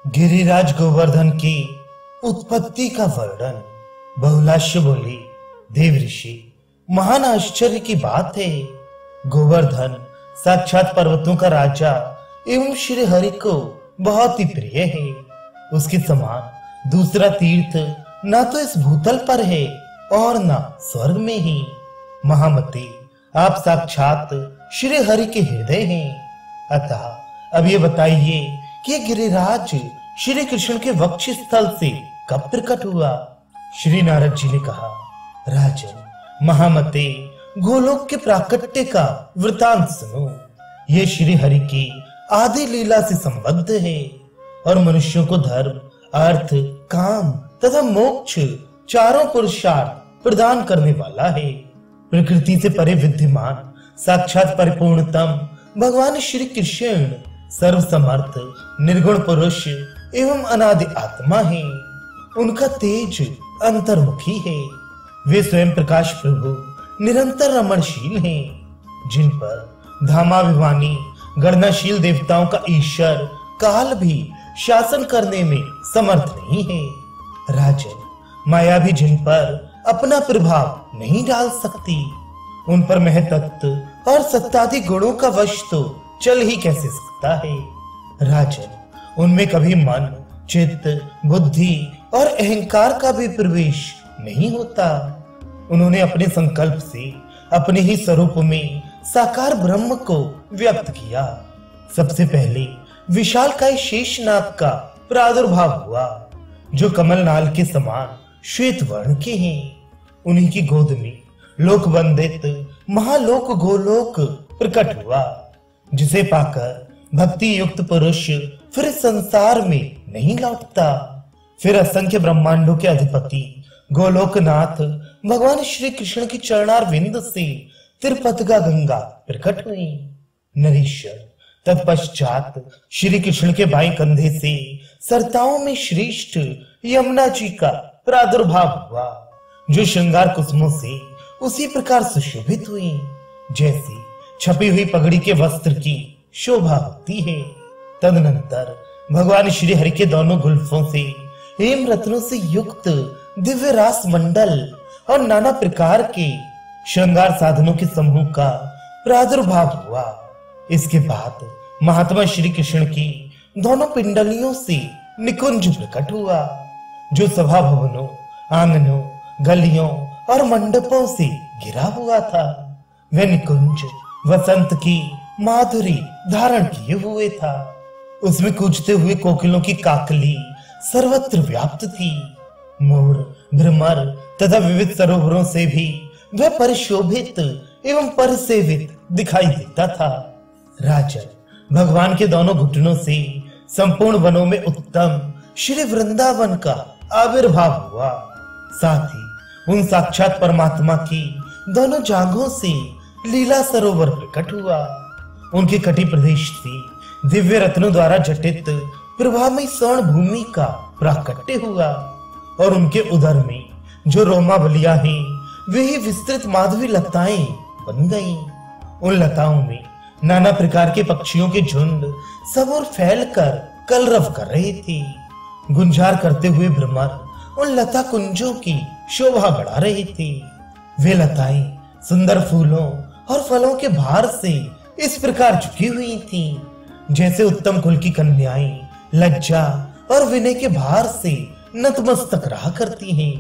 गिरिराज गोवर्धन की उत्पत्ति का वर्णन। बहुलाश्य बोली, देव ऋषि, महान आश्चर्य की बात है। गोवर्धन साक्षात पर्वतों का राजा एवं श्री हरि को बहुत ही प्रिय है। उसके समान दूसरा तीर्थ ना तो इस भूतल पर है और ना स्वर्ग में ही। महामती, आप साक्षात श्री हरि के हृदय हैं। अतः अब ये बताइए कि गिरिराज श्री कृष्ण के वक्ष स्थल से कब प्रकट हुआ? श्री नारद जी ने कहा, राजन महामते, गोलोक के प्राकट्य का वृतांत सुनो। ये श्री हरि की आदि लीला से संबद्ध है और मनुष्यों को धर्म, अर्थ, काम तथा मोक्ष चारों पुरुषार्थ प्रदान करने वाला है। प्रकृति से परे विद्यमान साक्षात परिपूर्णतम भगवान श्री कृष्ण सर्वसमर्थ निर्गुण पुरुष एवं अनादि आत्मा है। उनका तेज अंतर्मुखी है। वे स्वयं प्रकाश प्रभु निरंतर रमणशील हैं, जिन पर धामाभिमानी गणनाशील देवताओं का ईश्वर काल भी शासन करने में समर्थ नहीं है। राजन, माया भी जिन पर अपना प्रभाव नहीं डाल सकती, उन पर महतत्व और सत्तादि गुणों का वश तो चल ही कैसे सकता है। राजन, उनमें कभी मन, चित्त, बुद्धि और अहंकार का भी प्रवेश नहीं होता। उन्होंने अपने संकल्प से अपने ही स्वरूप में साकार ब्रह्म को व्यक्त किया। सबसे पहले विशालकाय शेषनाग का प्रादुर्भाव हुआ, जो कमल नाल के समान श्वेत वर्ण के हैं। उन्हीं की गोद में लोक वंदित महालोक गोलोक प्रकट हुआ, जिसे पाकर भक्ति युक्त पुरुष फिर संसार में नहीं लौटता। फिर असंख्य ब्रह्मांडों के अधिपति गोलोकनाथ भगवान श्री कृष्ण की चरणार विंद से तिरुपतगा गंगा प्रकट हुई। नरीश्वर तत्पश्चात श्री कृष्ण के बाएं कंधे से सरताओं में श्रेष्ठ यमुना जी का प्रादुर्भाव हुआ, जो श्रृंगार कुसुमों से उसी प्रकार सुशोभित हुई जैसी छपी हुई पगड़ी के वस्त्र की शोभा होती है। तदनंतर भगवान श्री हरि के दोनों गुल्फों से हेम रत्नों से युक्त दिव्य रास मंडल और नाना प्रकार के श्रृंगार साधनों के समूह का प्रादुर्भाव हुआ। इसके बाद महात्मा श्री कृष्ण की दोनों पिंडलियों से निकुंज प्रकट हुआ, जो सभा भवनों, आंगनों, गलियों और मंडपों से घिरा हुआ था। वह निकुंज वसंत की माधुरी धारण किए हुए था। उसमें कूजते हुए कोकिलों की काकली सर्वत्र व्याप्त थी। मोर, भ्रमर तथा विविध सरोवरों से भी वह परिशोभित एवं परिसेवित दिखाई देता था। राजन, भगवान के दोनों घुटनों से संपूर्ण वनों में उत्तम श्री वृंदावन का आविर्भाव हुआ। साथ ही उन साक्षात परमात्मा की दोनों जांघों से लीला सरोवर प्रकट हुआ। उनके कटी प्रदेश से दिव्य रत्नों द्वारा जटित प्रभामयी स्वर्ण भूमि का प्राकट्य हुआ और उनके उदर में जो रोमावलियां हैं, वे ही विस्तृत माधवी लताएं बन गईं। उन लताओं में नाना प्रकार के पक्षियों के झुंड सब ओर फैलकर कलरव कर रहे थे। गुंजार करते हुए भ्रमर उन लता कुंजों की शोभा बढ़ा रहे थे। वे लताएं सुंदर फूलों और फलों के भार से इस प्रकार झुकी हुई थी, जैसे उत्तम कुल की कन्याएं लज्जा और विनय के भार से नतमस्तक रहा करती हैं।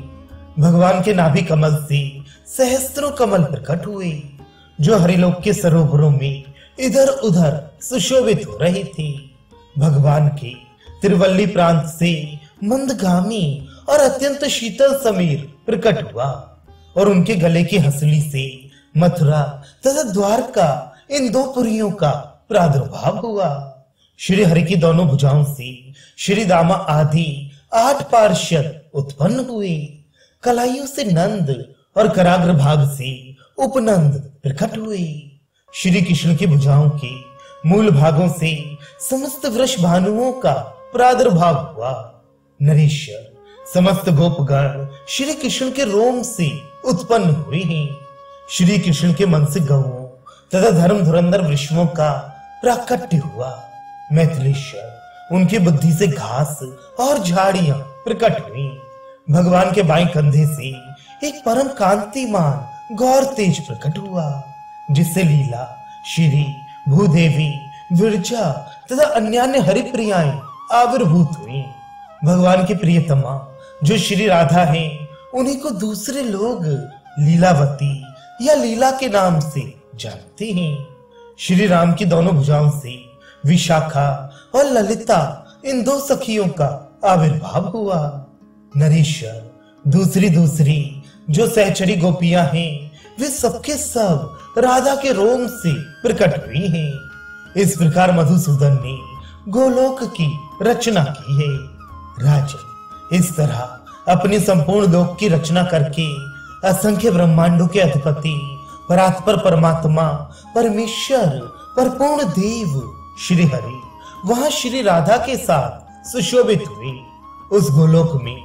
भगवान के नाभि कमल से सहस्त्रों कमल प्रकट हुए, जो हरिलोक के सरोवरों में इधर उधर सुशोभित हो रहे थे। भगवान के तिरुवल्ली प्रांत से मंदगामी और अत्यंत शीतल समीर प्रकट हुआ और उनके गले की हंसली से मथुरा तथा द्वारका इन दो पुरियों का प्रादुर्भाव हुआ। श्री हरि की दोनों भुजाओं से श्री दामा आदि 8 पार्षद उत्पन्न हुए। कलाइयों से नंद और कराग्र भाग से उपनंद प्रकट हुए। श्री कृष्ण की भुजाओं के मूल भागों से समस्त वृष भानुओं का प्रादुर्भाव हुआ। नरेश्वर, समस्त गोपगण श्री कृष्ण के रोम से उत्पन्न हुए हैं। श्री कृष्ण के मन से गौओं तथा धर्म धुरंधर वृषभों का प्राकट्य हुआ। मैथिलेश्वर, उनकी बुद्धि से घास और झाड़ियां प्रकट हुई। भगवान के बाएं कंधे से एक परम कांतिमान गौर तेज प्रकट हुआ, जिससे लीला, श्री, भूदेवी, विरजा तथा अन्य हरिप्रियाएं आविर्भूत हुई। भगवान की प्रियतमा जो श्री राधा हैं, उन्हीं को दूसरे लोग लीलावती या लीला के नाम से जानते हैं। श्री राम की दोनों भुजाओं से विशाखा और ललिता, इन दो सखियों का आविर्भाव हुआ। नरेश्वर, दूसरी जो सहचरी गोपियां हैं, वे सबके सब राधा के रोम से प्रकट हुई हैं। इस प्रकार मधुसूदन ने गोलोक की रचना की है। राजन, इस तरह अपनी संपूर्ण लोक की रचना करके असंख्य ब्रह्मांडों के अधिपति परात्पर परमात्मा परमेश्वर परपूर्ण देव श्री हरि वहां श्री राधा के साथ सुशोभित हुए। उस गोलोक में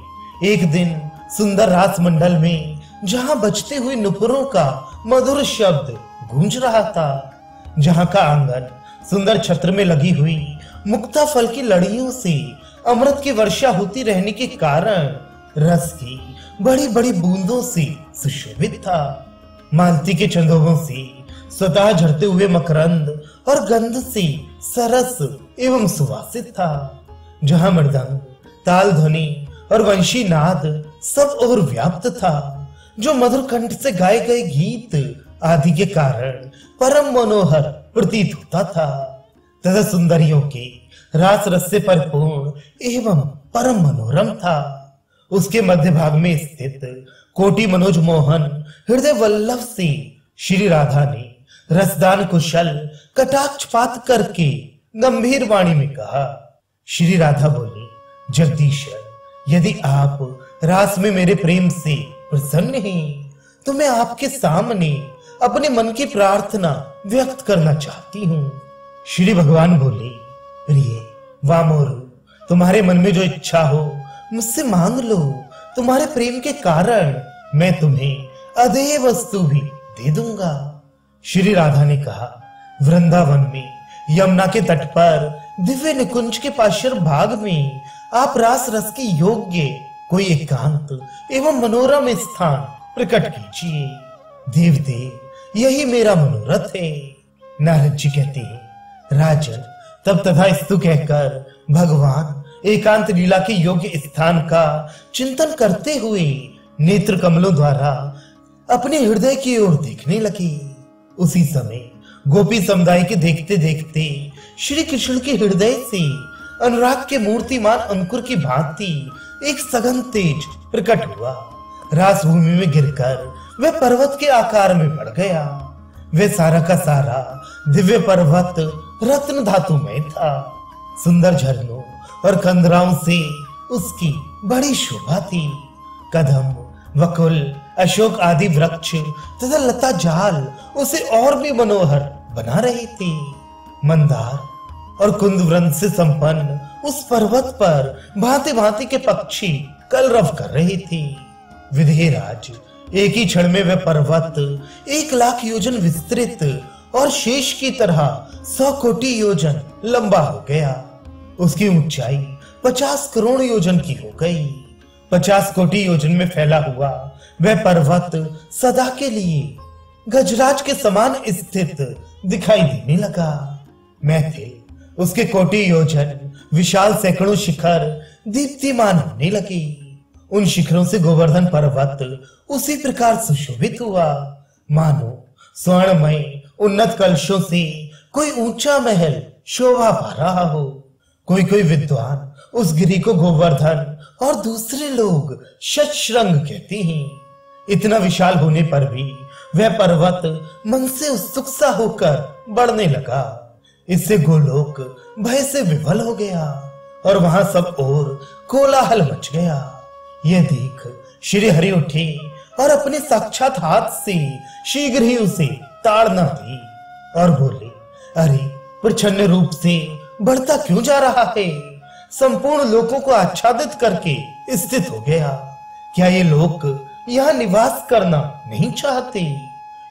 एक दिन सुंदर रास मंडल में जहां बजते हुए नुपुरों का मधुर शब्द गूंज रहा था, जहां का आंगन सुंदर छत्र में लगी हुई मुक्ता फल की लड़ियों से अमृत की वर्षा होती रहने के कारण रस की बड़ी बड़ी बूंदों से सुशोभित था। मालती के चंदोबों से स्वतः झड़ते हुए मकरंद और गंध से सरस एवं सुवासित था, जहां मृदंग, ताल ध्वनि और वंशी नाद सब ओर व्याप्त था, जो मधुर कंठ से गाए गए गीत आदि के कारण परम मनोहर प्रतीत होता था, तथा सुंदरियों के रास रस से परिपूर्ण एवं परम मनोरम था। उसके मध्य भाग में स्थित कोटि मनोज मोहन हृदय वल्लभ से श्री राधा ने रसदान कुशल कटाक्षपात करके गंभीर वाणी में कहा। श्री राधा बोली, जगदीश्वर, यदि आप रास में मेरे प्रेम से प्रसन्न हैं, तो मैं आपके सामने अपने मन की प्रार्थना व्यक्त करना चाहती हूँ। श्री भगवान बोले, प्रिय वामोरु, तुम्हारे मन में जो इच्छा हो मुझसे मांग लो। तुम्हारे प्रेम के कारण मैं तुम्हें अदेय वस्तु भी दे दूंगा। श्री राधा ने कहा, वृंदावन में यमुना के तट पर दिव्य निकुंज के पार्श्व भाग में आप रास रस के योग्य कोई एकांत एवं मनोरम स्थान प्रकट कीजिए। देवदेव, यही मेरा मनोरथ है। नारद जी कहते हैं, राजन, तब तथास्तु कहकर भगवान एकांत लीला के योग्य स्थान का चिंतन करते हुए नेत्र कमलों द्वारा अपने हृदय की ओर देखने लगे। उसी समय गोपी समुदाय के देखते देखते श्री कृष्ण के हृदय से अनुराग के मूर्तिमान अंकुर की भांति एक सघन तेज प्रकट हुआ। रास भूमि में गिरकर वह पर्वत के आकार में बढ़ गया। वह सारा का सारा दिव्य पर्वत रत्न धातु में था। सुंदर झरनों और कंदराओं से उसकी बड़ी शोभा थी। कदम, वकुल, अशोक आदि वृक्ष तथा लता जाल उसे और भी मनोहर बना रहे थे। मंदार और कुंदवृंद से संपन्न उस पर्वत पर भांति भांति के पक्षी कलरव कर रहे थे। विधेयराज, एक ही क्षण में वह पर्वत 1,00,000 योजन विस्तृत और शेष की तरह 100 कोटि योजन लंबा हो गया। उसकी ऊंचाई 50 करोड़ योजन की हो गई। 50 कोटि योजन में फैला हुआ वह पर्वत सदा के लिए गजराज के समान स्थित दिखाई देने लगा। मैथिल, उसके कोटि योजन विशाल सैकड़ों शिखर दीप्तिमान होने लगे। उन शिखरों से गोवर्धन पर्वत उसी प्रकार सुशोभित हुआ, मानो स्वर्णमय उन्नत कलशों से कोई ऊंचा महल शोभा पा रहा हो। कोई कोई विद्वान उस गिरी को गोवर्धन और दूसरे लोग शतशृंग कहते हैं। इतना विशाल होने पर भी वह पर्वत मन से उत्सुक सा होकर बढ़ने लगा। इससे गोलोक भय से विवल हो गया और वहां सब ओर कोलाहल मच गया। यह देख श्री हरि उठे और अपने साक्षात हाथ से शीघ्र ही उसे ताड़ना दी और बोले, अरे प्रच्छन्न रूप से बढ़ता क्यों जा रहा है? संपूर्ण लोकों को आच्छादित करके स्थित हो गया। क्या ये लोक यहाँ निवास करना नहीं चाहते?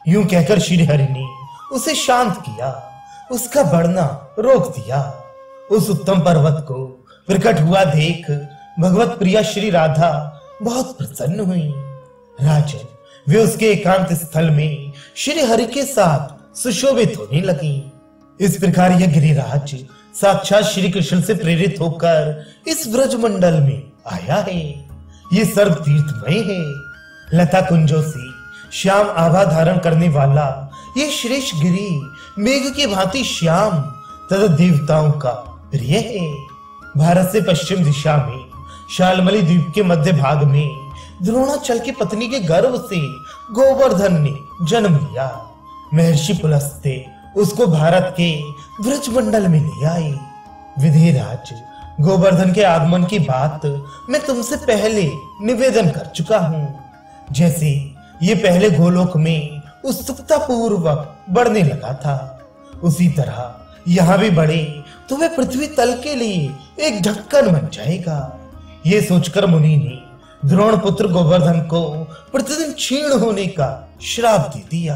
यूं कहकर श्री हरि ने उसे शांत किया, उसका बढ़ना रोक दिया उस उत्तम पर्वत को प्रकट हुआ देख भगवत प्रिया श्री राधा बहुत प्रसन्न हुई। राजन, वे उसके एकांत स्थल में श्री हरि के साथ सुशोभित होने लगी। इस प्रकार यह गिरिराज साक्षात श्री कृष्ण से प्रेरित होकर इस ब्रज मंडल में आया है। ये सर्व तीर्थमय है। लता कुंजों से श्याम आभा धारण करने वाला ये श्रेष्ठ गिरि मेघ की भांति श्याम तथा देवताओं का प्रिय है। भारत से पश्चिम दिशा में शालमली द्वीप के मध्य भाग में द्रोणाचल की पत्नी के गर्भ से गोवर्धन ने जन्म लिया। महर्षि पुलस्त्य उसको भारत के ब्रज मंडल में ले आए। विधिराज, गोवर्धन के आगमन की बात मैं तुमसे पहले निवेदन कर चुका हूँ। जैसे ये पहले गोलोक में उत्सुकता पूर्वक बढ़ने लगा था, उसी तरह यहाँ भी बढ़े तो वह पृथ्वी तल के लिए एक ढक्कन बन जाएगा। ये सोचकर मुनि ने द्रोण पुत्र गोवर्धन को प्रतिदिन क्षीण होने का श्राप दे दिया।